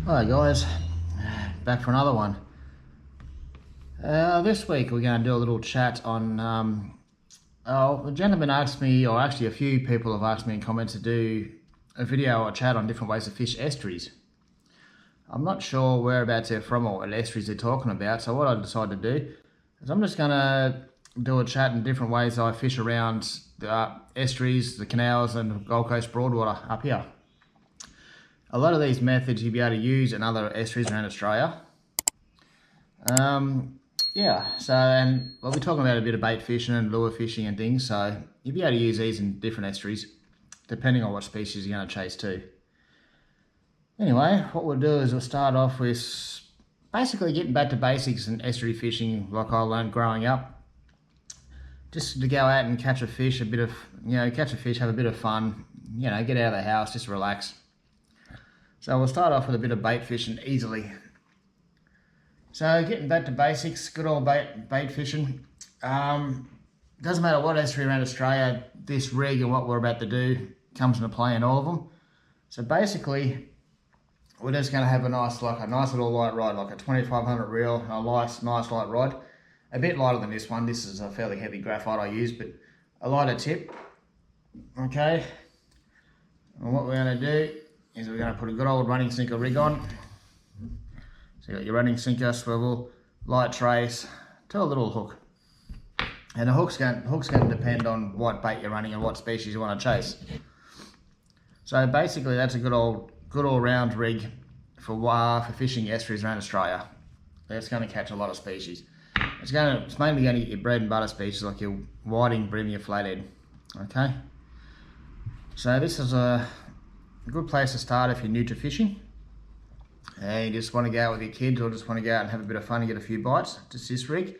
Hi guys, back for another one. This week we're going to do a little chat on, a gentleman asked me, or actually a few people have asked me in comments to do a video or a chat on different ways to fish estuaries. I'm not sure whereabouts they're from or what estuaries they're talking about, so what I decided to do is I'm just going to do a chat in different ways I fish around the estuaries, the canals and the Gold Coast Broadwater up here. A lot of these methods you'll be able to use in other estuaries around Australia. And we'll be talking about a bit of bait fishing and lure fishing and things, so you'll be able to use these in different estuaries, depending on what species you're going to chase too. Anyway, what we'll do is we'll start off with basically getting back to basics in estuary fishing like I learned growing up. Just to go out and catch a fish, have a bit of fun, get out of the house, just relax. So we'll start off with a bit of bait fishing easily. So getting back to basics, good old bait fishing. Doesn't matter what estuary around Australia, this rig and what we're about to do comes into play in all of them. So basically, we're just going to have a nice little light rod, like a 2500 reel, a nice light rod. A bit lighter than this one. This is a fairly heavy graphite I use, but a lighter tip. Okay. And what we're going to do is we're going to put a good old running sinker rig on. So you got your running sinker, swivel, light trace, to a little hook. And the hook's going to depend on what bait you're running and what species you want to chase. So basically that's a good all round rig for fishing estuaries around Australia. That's going to catch a lot of species. It's mainly going to get your bread and butter species like your whiting, brim, your flathead. Okay. So this is a good place to start if you're new to fishing and you just want to go out with your kids or just want to go out and have a bit of fun and get a few bites. Just this rig,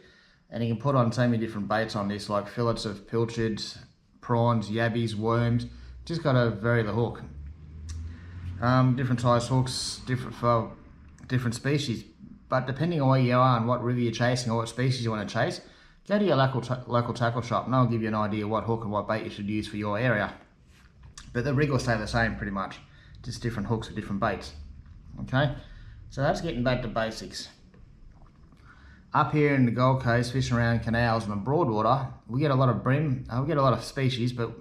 and you can put on so many different baits on this, like fillets of pilchards, prawns, yabbies, worms. Just got to vary the hook. Different size hooks, different for different species, but depending on where you are and what river you're chasing or what species you want to chase, go to your local tackle shop and they'll give you an idea what hook and what bait you should use for your area. But the rig will stay the same pretty much, just different hooks for different baits. Okay, so that's getting back to basics. Up here in the Gold Coast, fishing around canals and the Broadwater, we get a lot of brim. We get a lot of species, but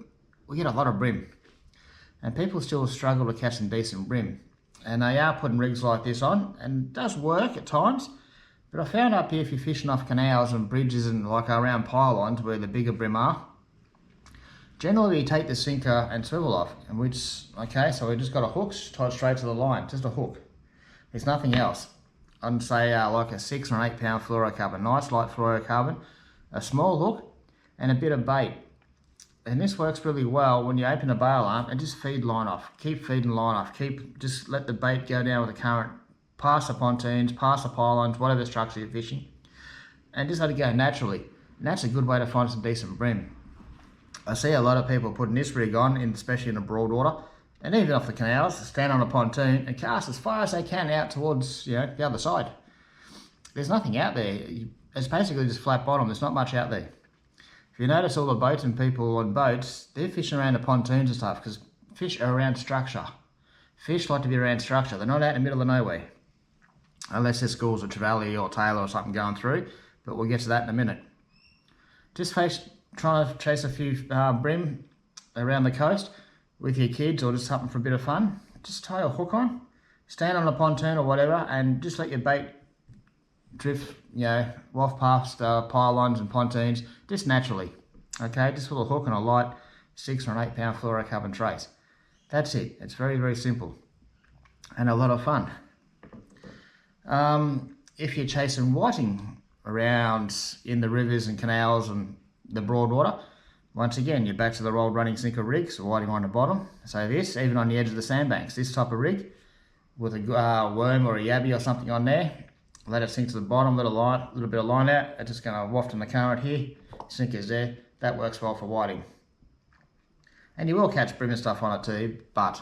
we get a lot of brim. And people still struggle to catch some decent brim. And they are putting rigs like this on, and it does work at times. But I found up here, if you're fishing off canals and bridges and like around pylons where the bigger brim are, generally you take the sinker and swivel off, so we just got a hook tied straight to the line, just a hook. There's nothing else. I'd say like a 6 or an 8 pound fluorocarbon, nice light fluorocarbon, a small hook and a bit of bait. And this works really well when you open a bail arm and just feed line off. Keep feeding line off, just let the bait go down with the current, past the pontoons, past the pylons, whatever structure you're fishing, and just let it go naturally. And that's a good way to find some decent brim. I see a lot of people putting this rig on, especially in the Broadwater, and even off the canals, stand on a pontoon and cast as far as they can out towards the other side. There's nothing out there. It's basically just flat bottom. There's not much out there. If you notice all the boats and people on boats, they're fishing around the pontoons and stuff because fish are around structure. Fish like to be around structure. They're not out in the middle of nowhere. Unless there's schools of Trevally or Taylor or something going through, but we'll get to that in a minute. Just trying to chase a few brim around the coast with your kids or just something for a bit of fun. Just tie a hook on, stand on a pontoon or whatever, and just let your bait drift, waft past pylons and pontoons just naturally. Okay, just with a hook and a light 6 or an 8 pound fluorocarbon trace. That's it. It's very, very simple and a lot of fun. If you're chasing whiting around in the rivers and canals and the Broadwater, once again, you're back to the old running sinker rig, so whiting on the bottom. So this, even on the edge of the sandbanks, this type of rig with a worm or a yabby or something on there, let it sink to the bottom, let a little bit of line out. It's just going to waft in the current here. Sinker's there. That works well for whiting. And you will catch brim and stuff on it too, but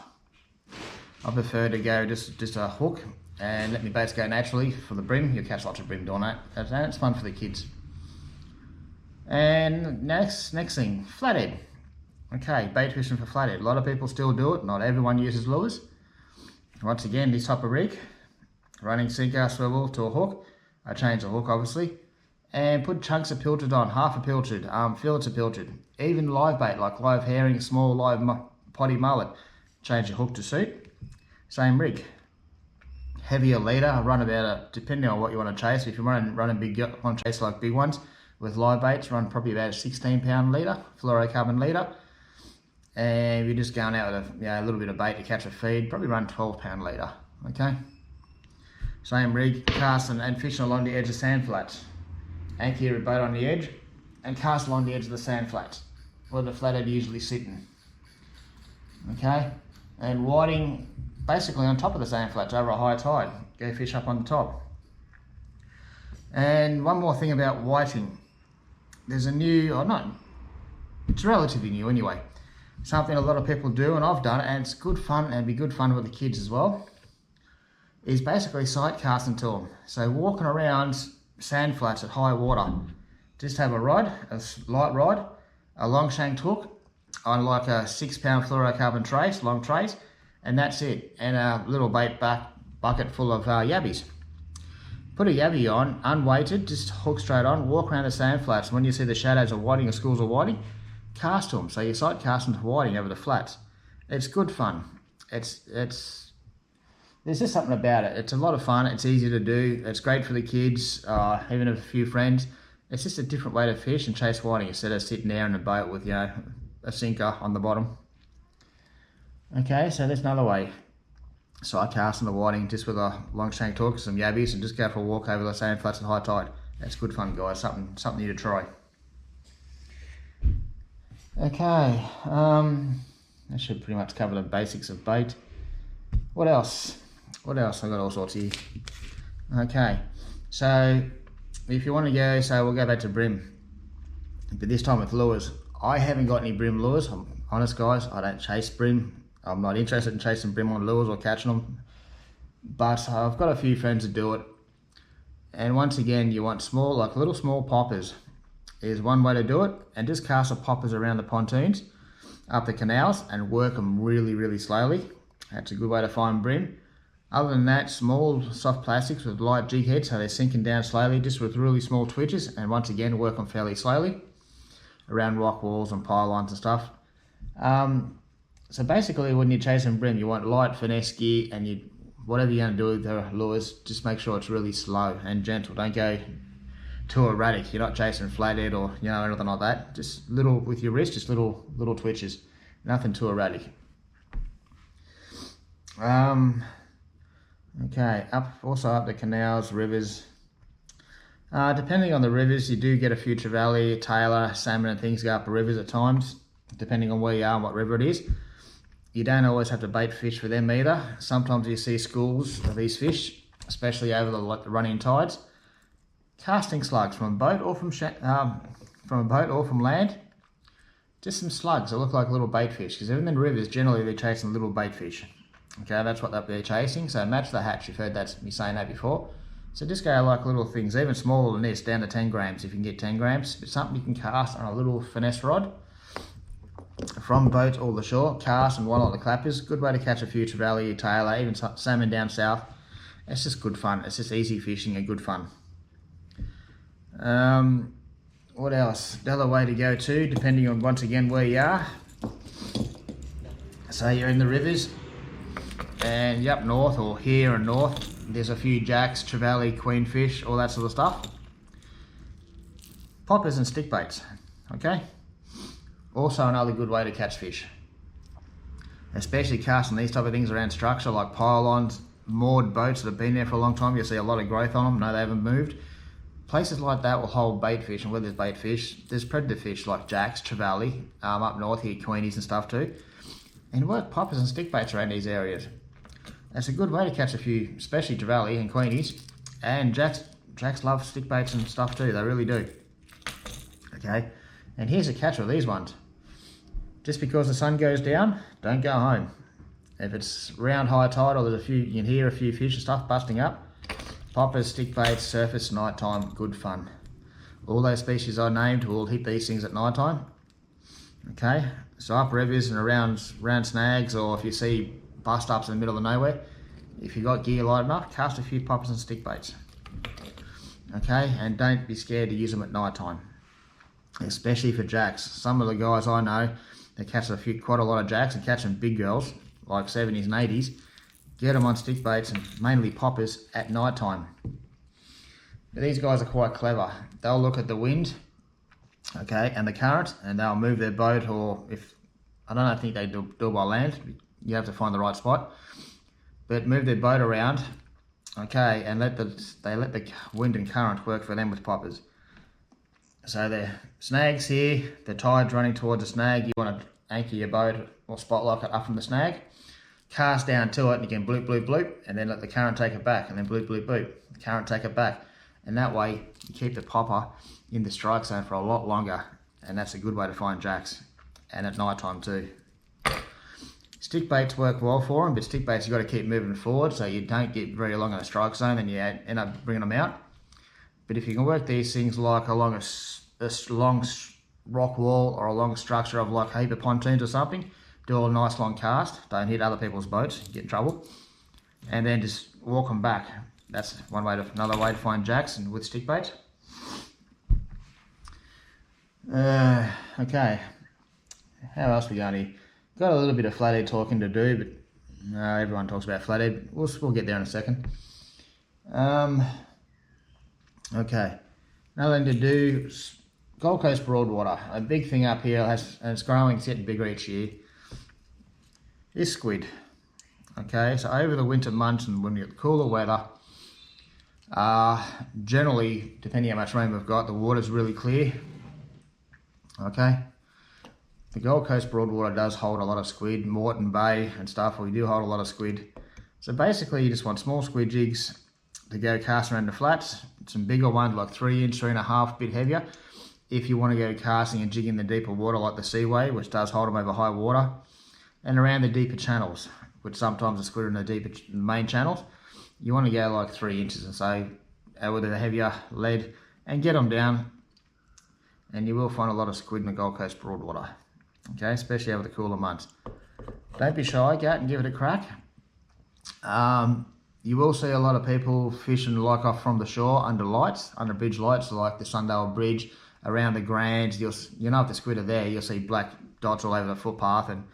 I prefer to go just a hook and let my baits go naturally for the brim. You'll catch lots of brim doing that. And it's fun for the kids. And next thing, flathead. Okay, bait fishing for flathead. A lot of people still do it. Not everyone uses lures. Once again, this type of rig, running sinker swivel to a hook. I change the hook obviously, and put chunks of pilchard on, half a pilchard, fillets of pilchard, even live bait like live herring, small live potty mullet. Change the hook to suit. Same rig. Heavier leader, I run about depending on what you want to chase. If you want to big one, chase like big ones with live baits, run probably about a 16-pound leader, fluorocarbon leader. And if you're just going out with a little bit of bait to catch a feed, probably run 12-pound leader. Okay. Same rig, casting and fishing along the edge of sand flats. Anchor your boat on the edge and cast along the edge of the sand flats where the flathead usually sitting. Okay. And whiting basically on top of the sand flats over a high tide. Go fish up on the top. And one more thing about whiting. There's a new, or not, it's relatively new anyway. Something a lot of people do, and I've done it, and it's good fun, and be good fun with the kids as well, is basically sight casting to them. So walking around sand flats at high water, just have a rod, a light rod, a long shanked hook on like a 6-pound fluorocarbon trace, long trace, and that's it. And a little bait bucket full of yabbies. Put a yabby on, unweighted, just hook straight on, walk around the sand flats. When you see the shadows of whiting or schools of whiting, cast to them. So you sight cast them to whiting over the flats. It's good fun. There's just something about it. It's a lot of fun. It's easy to do. It's great for the kids, even a few friends. It's just a different way to fish and chase whiting instead of sitting there in a boat with, a sinker on the bottom. Okay, so there's another way. So I cast on the whiting just with a long shank hook, some yabbies, and just go for a walk over the sand flats at high tide. That's good fun, guys. Something you to try. Okay, that should pretty much cover the basics of bait. What else? I've got all sorts here. Okay, so if you want to go, so we'll go back to brim, but this time with lures. I haven't got any brim lures. I'm honest, guys. I don't chase brim. I'm not interested in chasing brim on lures or catching them, but I've got a few friends that do it. And once again, you want small, like little small poppers is one way to do it, and just cast the poppers around the pontoons, up the canals, and work them really, really slowly. That's a good way to find brim. Other than that, small soft plastics with light jig heads, so they're sinking down slowly, just with really small twitches, and once again, work them fairly slowly around rock walls and pylons and stuff. So basically, when you're chasing brim, you want light finesse gear, and whatever you're going to do with the lures, just make sure it's really slow and gentle. Don't go too erratic. You're not chasing flathead or anything like that. Just little with your wrist, just little twitches. Nothing too erratic. Okay, also up the canals, rivers. Depending on the rivers, you do get a few trevally, tailor, salmon and things go up the rivers at times, depending on where you are and what river it is. You don't always have to bait fish for them either. Sometimes you see schools of these fish, especially over the running tides. Casting slugs from a boat or from land. Just some slugs that look like little bait fish, because even in rivers, generally they're chasing little bait fish. Okay, that's what they're chasing. So match the hatch. You've heard me saying that before. So just go like little things, even smaller than this, down to 10 grams if you can get 10 grams. It's something you can cast on a little finesse rod. From boat or the shore, cast and one like the clappers. Good way to catch a few trevally, tailor, even salmon down south. It's just good fun. It's just easy fishing and good fun. What else? The other way to go too, depending on once again where you are. Say you're in the rivers and you're up north or here and north. There's a few jacks, trevally, queenfish, all that sort of stuff. Poppers and stick baits. Okay. Also another good way to catch fish, especially casting these type of things around structure like pylons, moored boats that have been there for a long time. You'll see a lot of growth on them. No, they haven't moved. Places like that will hold bait fish, and where there's bait fish, there's predator fish like jacks, trevally, up north here, queenies and stuff too. And work poppers and stick baits around these areas. That's a good way to catch a few, especially trevally and queenies. And jacks love stick baits and stuff too. They really do. Okay. And here's a catch with these ones. Just because the sun goes down, don't go home. If it's round high tide or you can hear a few fish and stuff busting up, poppers, stick baits, surface, night time, good fun. All those species I named will hit these things at night time. Okay, so up rivers and around snags, or if you see bust ups in the middle of nowhere, if you've got gear light enough, cast a few poppers and stick baits. Okay, and don't be scared to use them at night time, especially for jacks. Some of the guys I know, they catch quite a lot of jacks and catching big girls, like 70s and 80s, get them on stick baits and mainly poppers at night time. But these guys are quite clever. They'll look at the wind, okay, and the current, and they'll move their boat, or if, I think they do by land, you have to find the right spot, but move their boat around, okay, and they let the wind and current work for them with poppers. So the snag's here, the tide's running towards the snag, you want to anchor your boat or spot lock it up from the snag, cast down to it, and you can bloop, bloop, bloop, and then let the current take it back, and then bloop, bloop, bloop, the current take it back. And that way you keep the popper in the strike zone for a lot longer, and that's a good way to find jacks, and at night time too. Stick baits work well for them, but stick baits you've got to keep moving forward so you don't get very long in a strike zone and you end up bringing them out. But if you can work these things like along a long rock wall or a long structure of like a heap of pontoons or something, do a nice long cast, don't hit other people's boats, you get in trouble, and then just walk them back. That's another way to find jacks and with stick bait. Okay, how else we going here? Got a little bit of flathead talking to do, but everyone talks about flathead. We'll get there in a second. Okay, another thing to do, Gold Coast Broadwater. A big thing up here, and it's growing, it's getting bigger each year, is squid. Okay, so over the winter months and when you get cooler weather, generally, depending how much rain we've got, the water's really clear. Okay, the Gold Coast Broadwater does hold a lot of squid, Moreton Bay and stuff, we do hold a lot of squid. So basically you just want small squid jigs to go cast around the flats, some bigger ones like 3 inch, 3.5, bit heavier. If you want to go casting and jigging the deeper water like the Seaway, which does hold them over high water, and around the deeper channels, which sometimes the squid are in the deeper main channels, you want to go like 3 inches and so with a heavier lead and get them down, and you will find a lot of squid in the Gold Coast Broadwater, okay, especially over the cooler months. Don't be shy, go out and give it a crack. You will see a lot of people fishing like off from the shore under lights, under bridge lights, like the Sundale Bridge, around the Grands. You know if the squid are there, you'll see black dots all over the footpath and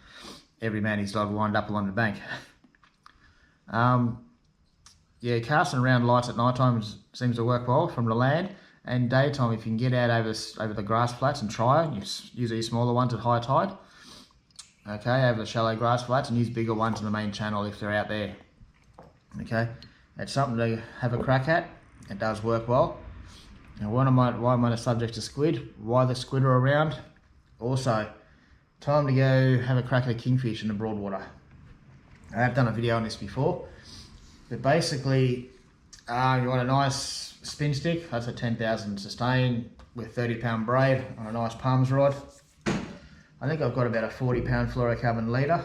every man his dog lined up along the bank. Yeah, casting around lights at night time seems to work well from the land, and daytime if you can get out over the grass flats and try it, use these smaller ones at high tide, okay, over the shallow grass flats, and use bigger ones in the main channel if they're out there. Okay, it's something to have a crack at. It does work well. And why am I subject to squid? Why the squid are around? Also, time to go have a crack at a kingfish in the Broadwater. I have done a video on this before, but basically you want a nice spin stick. That's a 10,000 sustain with 30-pound braid on a nice palms rod. I think I've got about a 40-pound fluorocarbon leader.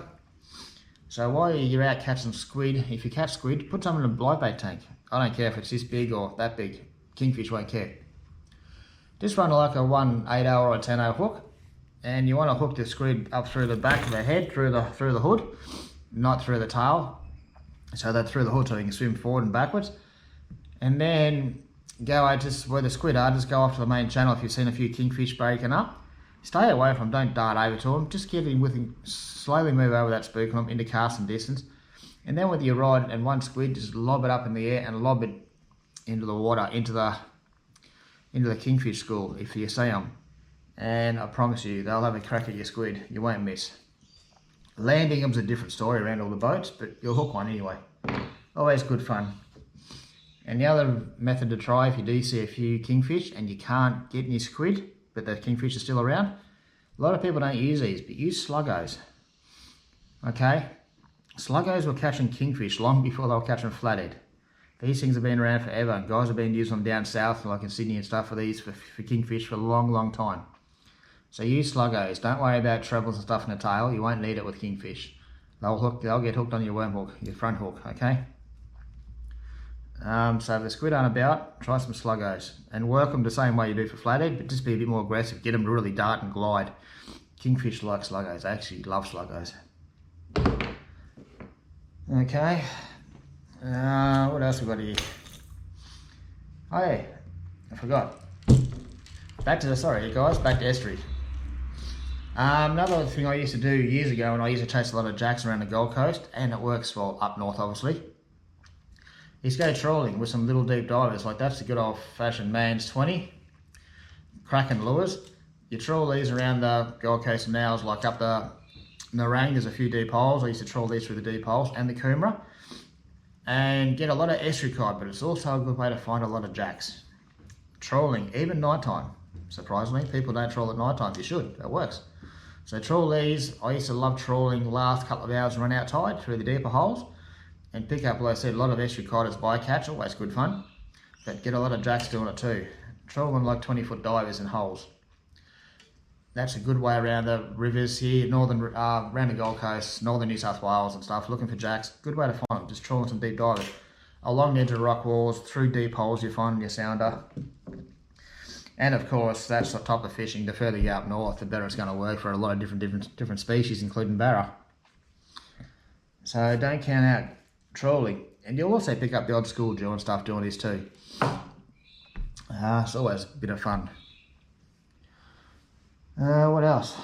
So while you're out catching squid, if you catch squid, put some in a live bait tank. I don't care if it's this big or that big. Kingfish won't care. Just run like a 1 8-0 or a 10-0 hook, and you want to hook the squid up through the back of the head, through the hood, not through the tail. So that through the hood so you can swim forward and backwards. And then go out just where the squid are, just go off to the main channel if you've seen a few kingfish breaking up. Stay away from them, don't dart over to them, just get in with him, slowly move over that spook on them into casting distance. And then with your rod and one squid, just lob it up in the air and lob it into the water, into the kingfish school if you see them. And I promise you, they'll have a crack at your squid, you won't miss. Landing them's a different story around all the boats, but you'll hook one anyway. Always good fun. And the other method to try if you do see a few kingfish and you can't get any squid, but the kingfish are still around, a lot of people don't use these, but use sluggos. Okay? Sluggos were catching kingfish long before they were catching flathead. These things have been around forever. Guys have been using them down south, like in Sydney and stuff, for these for kingfish for a long, long time. So use sluggos. Don't worry about trebles and stuff in the tail. You won't need it with kingfish. They'll get hooked on your worm hook, your front hook, okay? So if the squid aren't about, try some sluggos. And work them the same way you do for flathead, but just be a bit more aggressive. Get them to really dart and glide. Kingfish like sluggos. I actually love sluggos. Okay. What else we got here? Oh yeah, I forgot. Back to estuary. Another thing I used to do years ago, and I used to chase a lot of jacks around the Gold Coast, and it works well up north obviously, is go trawling with some little deep divers. Like that's the good old fashioned man's 20, cracking lures. You trawl these around the Gold Coast canals, like up the Narang, there's a few deep holes. I used to trawl these through the deep holes, and the Coomera, and get a lot of estuary cod, but it's also a good way to find a lot of jacks. Trawling, even nighttime. Surprisingly, people don't trawl at nighttime. You should, it works. So trawl these. I used to love trawling last couple of hours and run out tide through the deeper holes and pick up, like I said, a lot of estuary cod as bycatch, always good fun. But get a lot of jacks doing it too. Trawling like 20-foot divers in holes. That's a good way around the rivers here, around the Gold Coast, northern New South Wales and stuff, looking for jacks. Good way to find them, just trawling some deep divers. Along the edge of rock walls, through deep holes you find your sounder. And of course, that's the type of fishing. The further you go up north, the better it's going to work for a lot of different species, including barra. So don't count out trawling. And you'll also pick up the odd school Jew and stuff doing this too. It's always a bit of fun. What else?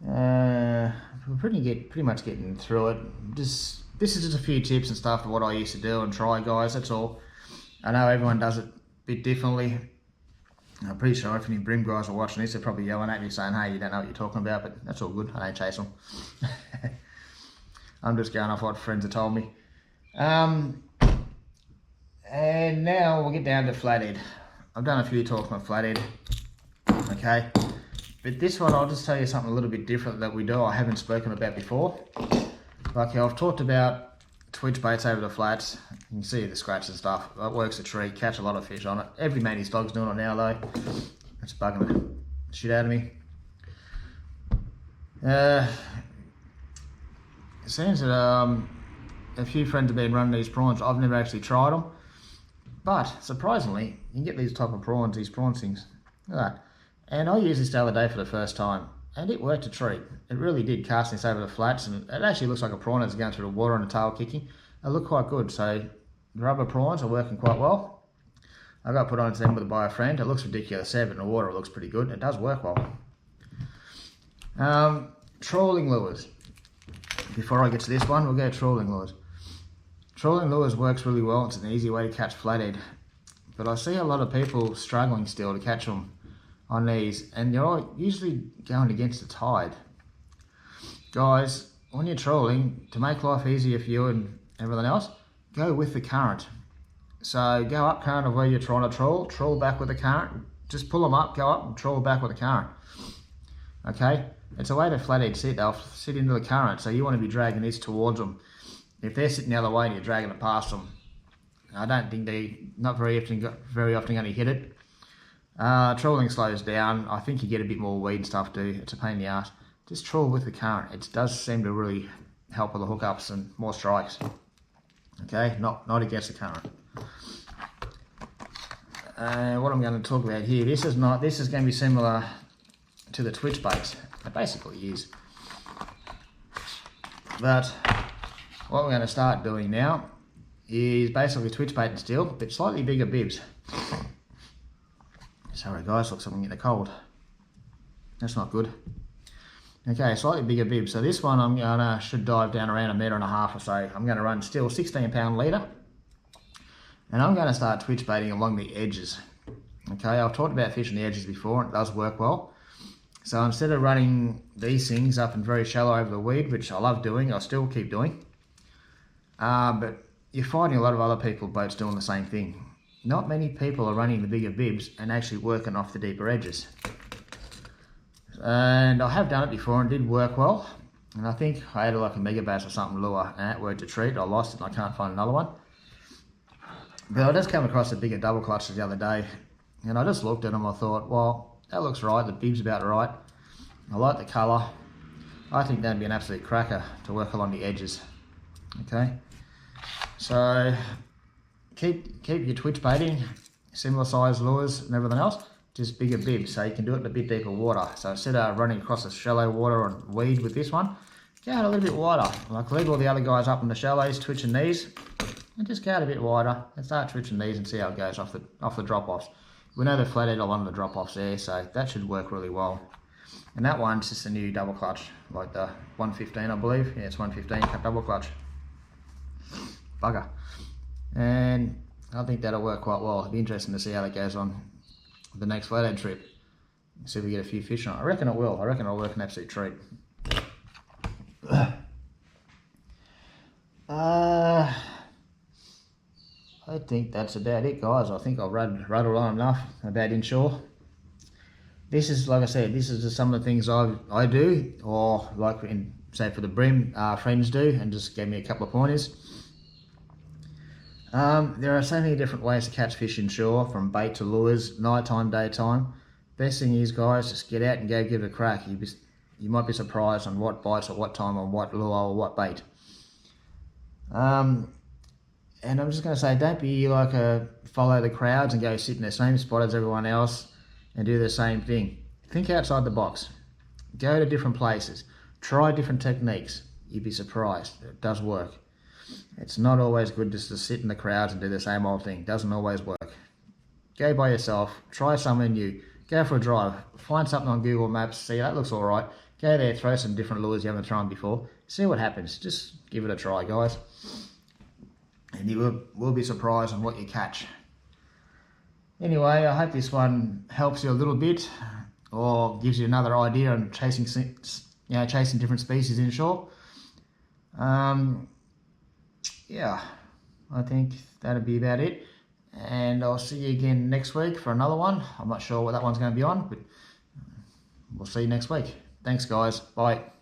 We're pretty much getting through it. This is just a few tips and stuff of what I used to do and try, guys. That's all. I know everyone does it bit differently. I'm pretty sure if any brim guys are watching this, they're probably yelling at me saying, hey, you don't know what you're talking about, but that's all good. I don't chase them. I'm just going off what friends have told me. And now we'll get down to Flathead. I've done a few talks on Flathead, okay? But this one, I'll just tell you something a little bit different that we do, I haven't spoken about before. Like I've talked about twitch baits over the flats. You can see the scratch and stuff. That works a treat, catch a lot of fish on it. Every mate's dog's doing it now though. It's bugging the shit out of me. It seems that a few friends have been running these prawns. I've never actually tried them, but surprisingly, you can get these type of prawns, these prawn things. Look at that. And I used this the other day for the first time, and it worked a treat. It really did, casting this over the flats, and it actually looks like a prawn that's going through the water and the tail kicking. It looked quite good, so the rubber prawns are working quite well. I got put on to them by a friend. It looks ridiculous there, but in the water it looks pretty good. It does work well. Trawling lures. Before I get to this one, we'll go trawling lures. Trawling lures works really well. It's an easy way to catch flathead, but I see a lot of people struggling still to catch them on these, and you're usually going against the tide. Guys, when you're trawling, to make life easier for you and everything else, go with the current. So go up current of where you're trying to trawl back with the current. Just pull them up, go up and trawl back with the current. Okay, it's a way to flathead sit. They'll sit into the current, so you want to be dragging this towards them. If they're sitting the other way and you're dragging it past them, I don't think not very often going to hit it. Trawling slows down. I think you get a bit more weed and stuff too. It's a pain in the ass. Just trawl with the current. It does seem to really help with the hookups and more strikes. Okay, not against the current. What I'm going to talk about here, this is going to be similar to the twitch baits. It basically is. But what we're going to start doing now is basically twitch baiting still, but slightly bigger bibs. Sorry guys, looks like I'm getting a cold. That's not good. Okay, slightly bigger bib. So this one should dive down around 1.5 meters or so. I'm going to run still 16-pound leader. And I'm going to start twitch baiting along the edges. Okay, I've talked about fishing the edges before, and it does work well. So instead of running these things up and very shallow over the weed, which I love doing, I still keep doing. But you're finding a lot of other people boats doing the same thing. Not many people are running the bigger bibs and actually working off the deeper edges. And I have done it before and did work well. And I think I had like a mega bass or something lure and that worked a treat. I lost it and I can't find another one. But I just came across a bigger double clutch the other day. And I just looked at them, I thought, well, that looks right, the bib's about right. I like the colour. I think that'd be an absolute cracker to work along the edges. Okay, so keep your twitch baiting, similar size lures and everything else, just bigger bibs, so you can do it in a bit deeper water. So instead of running across the shallow water and weed with this one, go out a little bit wider. Like leave all the other guys up in the shallows twitching these, and just go out a bit wider and start twitching these and see how it goes off the drop-offs. We know the flathead are one of the drop-offs there, so that should work really well. And that one's just a new double clutch, like the 115 I believe. Yeah, it's 115 cut double clutch. Bugger. And I think that'll work quite well. It'll be interesting to see how that goes on the next flathead trip. See if we get a few fish on it. I reckon it will. I reckon it'll work an absolute treat. I think that's about it, guys. I think I've rattled on enough about inshore. This is, like I said, this is just some of the things I do, or like say for the brim, friends do, and just gave me a couple of pointers. There are so many different ways to catch fish inshore, from bait to lures, nighttime, daytime. Best thing is, guys, just get out and go give it a crack. You might be surprised on what bites at what time, on what lure or what bait. And I'm just going to say, don't be like follow the crowds and go sit in the same spot as everyone else and do the same thing. Think outside the box. Go to different places. Try different techniques. You'd be surprised. It does work. It's not always good just to sit in the crowds and do the same old thing. It doesn't always work. Go by yourself. Try somewhere new. Go for a drive. Find something on Google Maps. See, that looks alright. Go there, throw some different lures you haven't tried before. See what happens. Just give it a try, guys. And you will be surprised on what you catch. Anyway, I hope this one helps you a little bit, or gives you another idea on chasing different species inshore. Yeah, I think that'll be about it. And I'll see you again next week for another one. I'm not sure what that one's going to be on, but we'll see you next week. Thanks, guys. Bye.